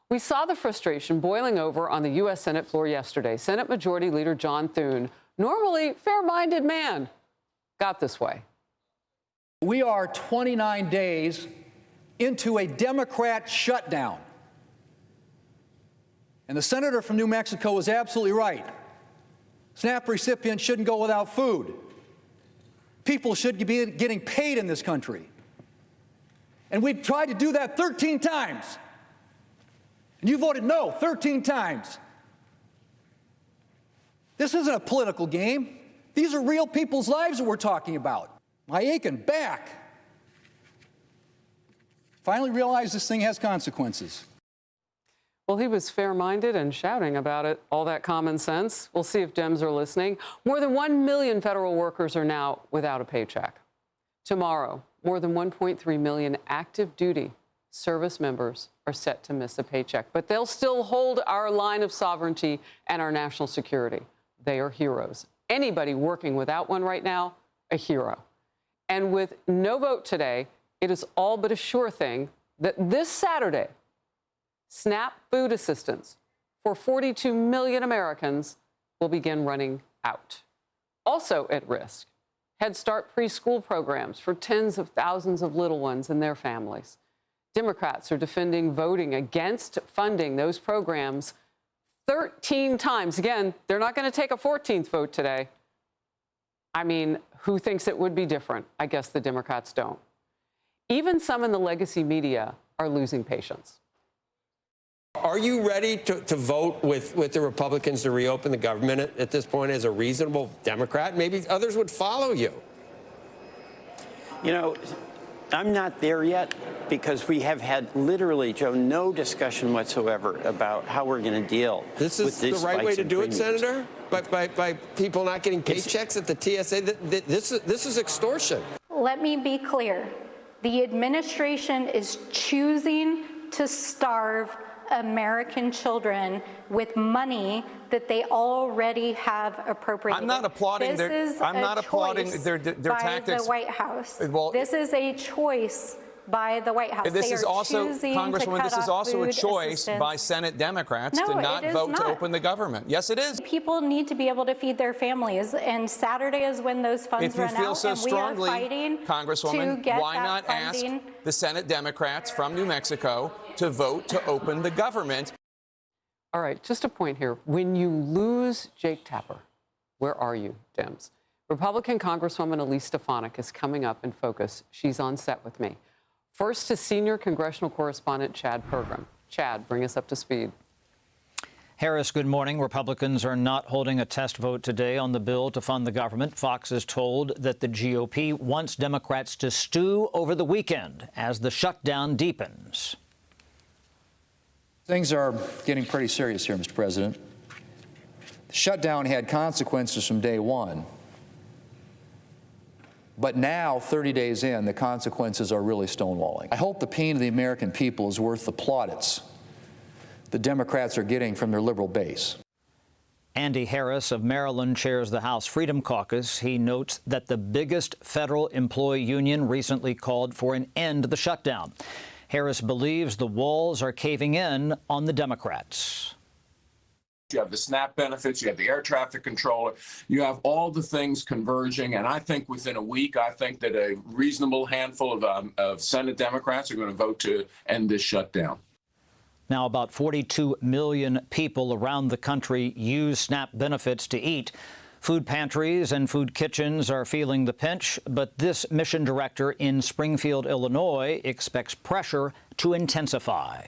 We saw the frustration boiling over on the U.S. Senate floor yesterday. Senate Majority Leader John Thune, normally fair-minded man, got this way. We are 29 days into a Democrat shutdown. And the senator from New Mexico was absolutely right. SNAP recipients shouldn't go without food. People should be getting paid in this country. And we've tried to do that 13 times. And you voted no 13 times. This isn't a political game. These are real people's lives that we're talking about. My aching back. Finally realized this thing has consequences. Well, he was fair-minded and shouting about it, all that common sense. We'll see if Dems are listening. More than 1 million federal workers are now without a paycheck. Tomorrow, more than 1.3 million active duty service members are set to miss a paycheck, but they'll still hold our line of sovereignty and our national security. They are heroes. Anybody working without one right now, a hero. And with no vote today, it is all but a sure thing that this Saturday, SNAP food assistance for 42 million Americans will begin running out. Also at risk, Head Start preschool programs for tens of thousands of little ones and their families. Democrats are defending voting against funding those programs 13 times. Again, they're not going to take a 14th vote today. I mean, who thinks it would be different? I guess the Democrats don't. Even some in the legacy media are losing patience. Are you ready to vote with the Republicans to reopen the government at this point as a reasonable Democrat? Maybe others would follow you. You know, I'm not there yet because we have had literally, Joe, no discussion whatsoever about how we're going to deal with these spikes in premiums. This is the right way to do it, Senator? By people not getting paychecks at the TSA? This is extortion. Let me be clear. The administration is choosing to starve American children with money that they already have appropriated. I'm not applauding their tactics. By the White House. Well, this is a choice by the White House. This is also, Congresswoman, this is also a choice by Senate Democrats to not vote to open the government. Yes, it is. People need to be able to feed their families, and Saturday is when those funds run out. If you feel so strongly, we are fighting Congresswoman, to get why not ask the Senate Democrats from New Mexico to vote to open the government? All right, just a point here. When you lose Jake Tapper, where are you, Dems? Republican Congresswoman Elise Stefanik is coming up in focus. She's on set with me. First to senior congressional correspondent Chad Pergram. Chad, bring us up to speed. Harris, good morning. Republicans are not holding a test vote today on the bill to fund the government. Fox is told that the GOP wants Democrats to stew over the weekend as the shutdown deepens. Things are getting pretty serious here, Mr. President. The shutdown had consequences from day one. But now, 30 days in, the consequences are really stonewalling. I hope the pain of the American people is worth the plaudits the Democrats are getting from their liberal base. Andy Harris of Maryland chairs the House Freedom Caucus. He notes that the biggest federal employee union recently called for an end to the shutdown. Harris believes the walls are caving in on the Democrats. You have the SNAP benefits, you have the air traffic controller, you have all the things converging, and I think within a week, I think that a reasonable handful of Senate Democrats are going to vote to end this shutdown. Now, about 42 million people around the country use SNAP benefits to eat. Food pantries and food kitchens are feeling the pinch, but this mission director in Springfield, Illinois, expects pressure to intensify.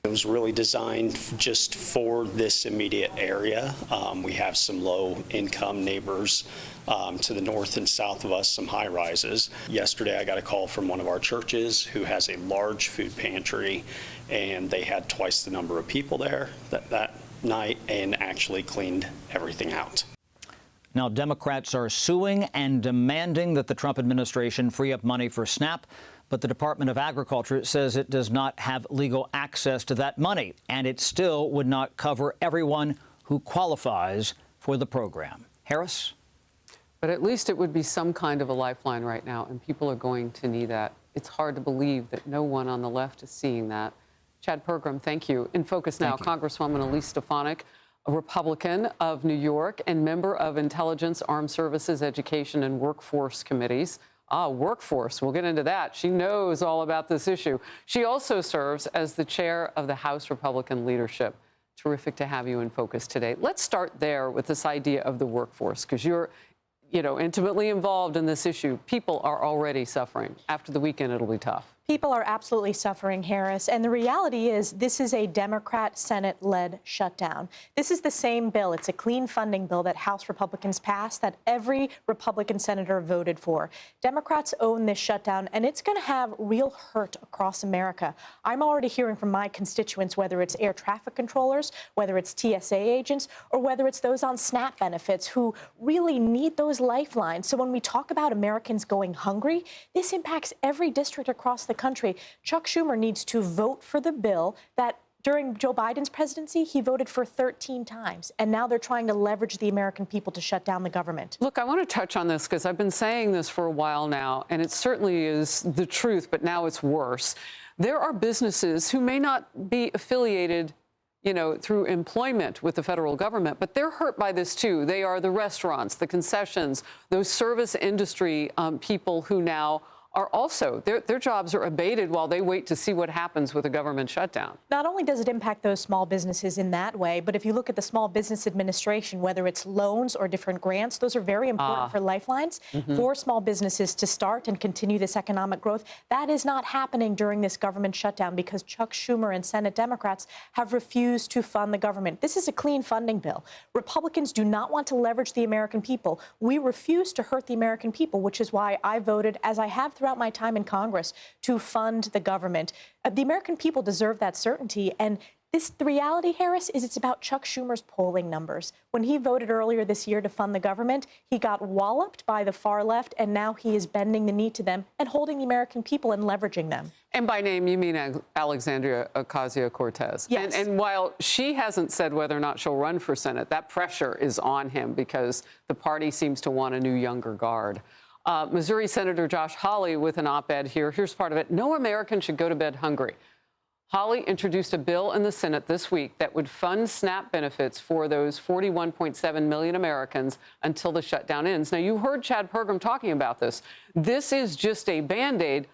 It was really designed just for this immediate area. We have some low-income neighbors to the north and south of us, some high rises. Yesterday, I got a call from one of our churches who has a large food pantry, and they had twice the number of people there that night and actually cleaned everything out. Now, Democrats are suing and demanding that the Trump administration free up money for SNAP. But the Department of Agriculture says it does not have legal access to that money, and it still would not cover everyone who qualifies for the program. Harris? But at least it would be some kind of a lifeline right now, and people are going to need that. It's hard to believe that no one on the left is seeing that. Chad Pergram, thank you. In focus now, Congresswoman Elise Stefanik, a Republican of New York and member of Intelligence, Armed Services, Education, and Workforce Committees. Workforce, we'll get into that. She knows all about this issue. She also serves as the chair of the House Republican leadership. Terrific to have you in focus today. Let's start there with this idea of the workforce, because you're, intimately involved in this issue. People are already suffering. After the weekend, it'll be tough. People are absolutely suffering, Harris. And the reality is this is a Democrat Senate-led shutdown. This is the same bill. It's a clean funding bill that House Republicans passed that every Republican senator voted for. Democrats own this shutdown, and it's going to have real hurt across America. I'm already hearing from my constituents, whether it's air traffic controllers, whether it's TSA agents, or whether it's those on SNAP benefits who really need those lifelines. So when we talk about Americans going hungry, this impacts every district across the country. Chuck Schumer needs to vote for the bill that during Joe Biden's presidency, he voted for 13 times. And now they're trying to leverage the American people to shut down the government. Look, I want to touch on this because I've been saying this for a while now, and it certainly is the truth, but now it's worse. There are businesses who may not be affiliated through employment with the federal government, but they're hurt by this too. They are the restaurants, the concessions, those service industry people who now are also, their jobs are abated while they wait to see what happens with a government shutdown. Not only does it impact those small businesses in that way, but if you look at the Small Business Administration, whether it's loans or different grants, those are very important for lifelines for small businesses to start and continue this economic growth. That is not happening during this government shutdown because Chuck Schumer and Senate Democrats have refused to fund the government. This is a clean funding bill. Republicans do not want to leverage the American people. We refuse to hurt the American people, which is why I voted, as I have throughout my time in Congress, to fund the government. The American people deserve that certainty. And the reality, Harris, is it's about Chuck Schumer's polling numbers. When he voted earlier this year to fund the government, he got walloped by the far left, and now he is bending the knee to them and holding the American people and leveraging them. And by name, you mean Alexandria Ocasio-Cortez. Yes. And while she hasn't said whether or not she'll run for Senate, that pressure is on him because the party seems to want a new, younger guard. Missouri Senator Josh Hawley with an op-ed here. Here's part of it. No American should go to bed hungry. Hawley introduced a bill in the Senate this week that would fund SNAP benefits for those 41.7 million Americans until the shutdown ends. Now, you heard Chad Pergram talking about this. This is just a Band-Aid,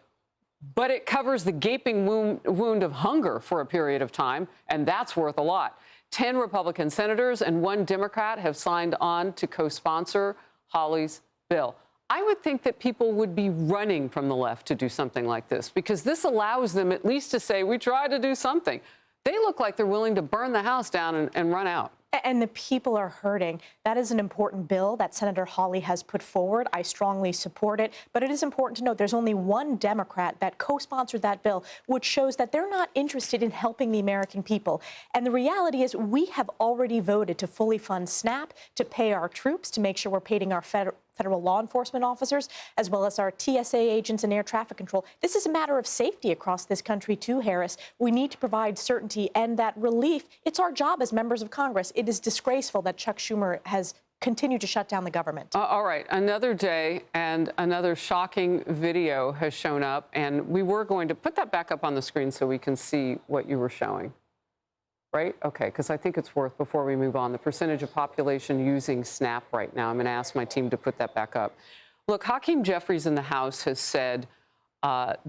but it covers the gaping wound of hunger for a period of time, and that's worth a lot. 10 Republican senators and 1 Democrat have signed on to co-sponsor Hawley's bill. I would think that people would be running from the left to do something like this because this allows them at least to say, we tried to do something. They look like they're willing to burn the house down and run out. And the people are hurting. That is an important bill that Senator Hawley has put forward. I strongly support it. But it is important to note there's only 1 Democrat that co-sponsored that bill, which shows that they're not interested in helping the American people. And the reality is we have already voted to fully fund SNAP, to pay our troops, to make sure we're paying our federal law enforcement officers, as well as our TSA agents and air traffic control. This is a matter of safety across this country, too, Harris. We need to provide certainty and that relief. It's our job as members of Congress. It is disgraceful that Chuck Schumer has continued to shut down the government. All right. Another day and another shocking video has shown up, and we were going to put that back up on the screen so we can see what you were showing. Right? Okay, because I think it's worth, before we move on, the percentage of population using SNAP right now. I'm going to ask my team to put that back up. Look, Hakeem Jeffries in the House has said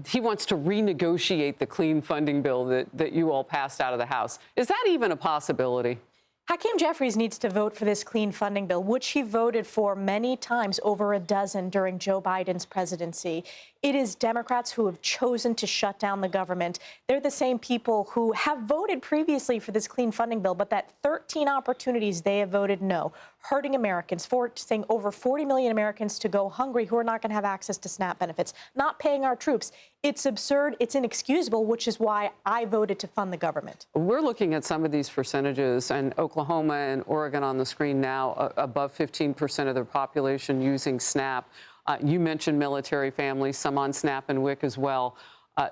he wants to renegotiate the clean funding bill that you all passed out of the House. Is that even a possibility? Hakeem Jeffries needs to vote for this clean funding bill, which he voted for many times, over a dozen during Joe Biden's presidency. It is Democrats who have chosen to shut down the government. They're the same people who have voted previously for this clean funding bill, but that 13 opportunities they have voted no, hurting Americans, forcing over 40 million Americans to go hungry who are not going to have access to SNAP benefits, not paying our troops. It's absurd. It's inexcusable, which is why I voted to fund the government. We're looking at some of these percentages, and Oklahoma and Oregon on the screen now, above 15% of their population using SNAP. You mentioned military families, some on SNAP and WIC as well.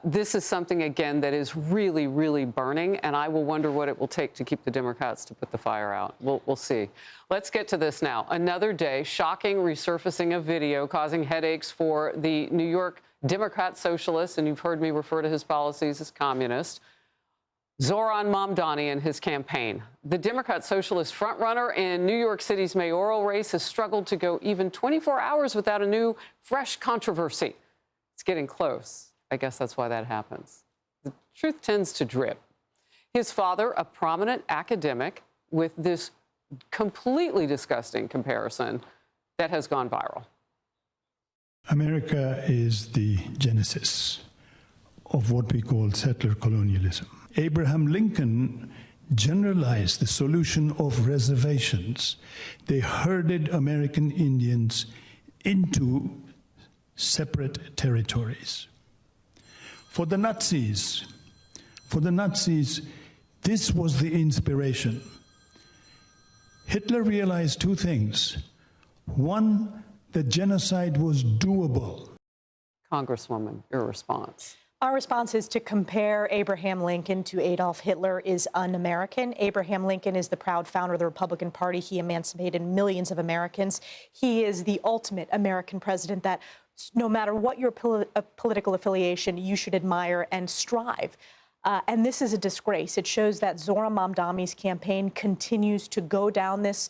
This is something, again, that is really, really burning, and I will wonder what it will take to keep the Democrats to put the fire out. We'll see. Let's get to this now. Another day, shocking resurfacing of video causing headaches for the New York Democrat socialist, and you've heard me refer to his policies as communist. Zohran Mamdani and his campaign. The Democrat socialist frontrunner in New York City's mayoral race has struggled to go even 24 hours without a new, fresh controversy. It's getting close. I guess that's why that happens. The truth tends to drip. His father, a prominent academic, with this completely disgusting comparison that has gone viral. America is the genesis of what we call settler colonialism. Abraham Lincoln generalized the solution of reservations. They herded American Indians into separate territories. For the Nazis, this was the inspiration. Hitler realized two things. One, that genocide was doable. Congresswoman, your response. Our response is to compare Abraham Lincoln to Adolf Hitler is un-American. Abraham Lincoln is the proud founder of the Republican Party. He emancipated millions of Americans. He is the ultimate American president that no matter what your political affiliation, you should admire and strive. And this is a disgrace. It shows that Zohran Mamdani's campaign continues to go down this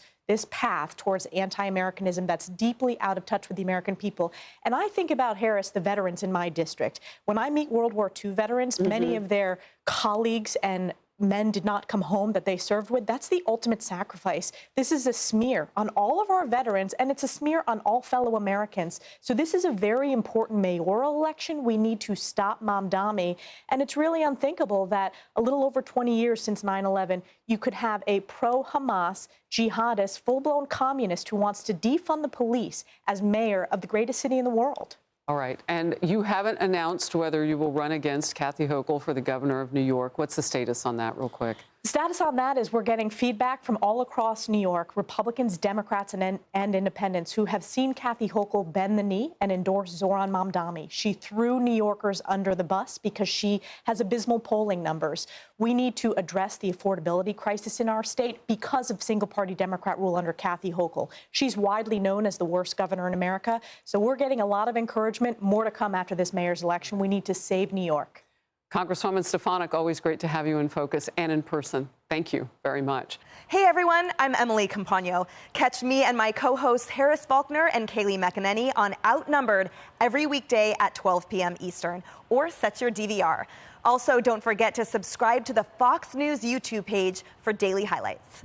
path towards anti-Americanism that's deeply out of touch with the American people. And I think about, Harris, the veterans in my district. When I meet World War II veterans, many of their colleagues and men did not come home that they served with. That's the ultimate sacrifice. This is a smear on all of our veterans, and it's a smear on all fellow Americans. So this is a very important mayoral election. We need to stop Mamdani. And it's really unthinkable that a little over 20 years since 9/11, you could have a pro-Hamas jihadist, full-blown communist who wants to defund the police as mayor of the greatest city in the world. All right. And you haven't announced whether you will run against Kathy Hochul for the governor of New York. What's the status on that, real quick? The status on that is we're getting feedback from all across New York, Republicans, Democrats, and independents who have seen Kathy Hochul bend the knee and endorse Zohran Mamdani. She threw New Yorkers under the bus because she has abysmal polling numbers. We need to address the affordability crisis in our state because of single-party Democrat rule under Kathy Hochul. She's widely known as the worst governor in America. So we're getting a lot of encouragement. More to come after this mayor's election. We need to save New York. Congresswoman Stefanik, always great to have you in focus and in person. Thank you very much. Hey, everyone. I'm Emily Campagno. Catch me and my co-hosts Harris Faulkner and Kaylee McEnany on Outnumbered every weekday at 12 p.m. Eastern, or set your DVR. Also, don't forget to subscribe to the Fox News YouTube page for daily highlights.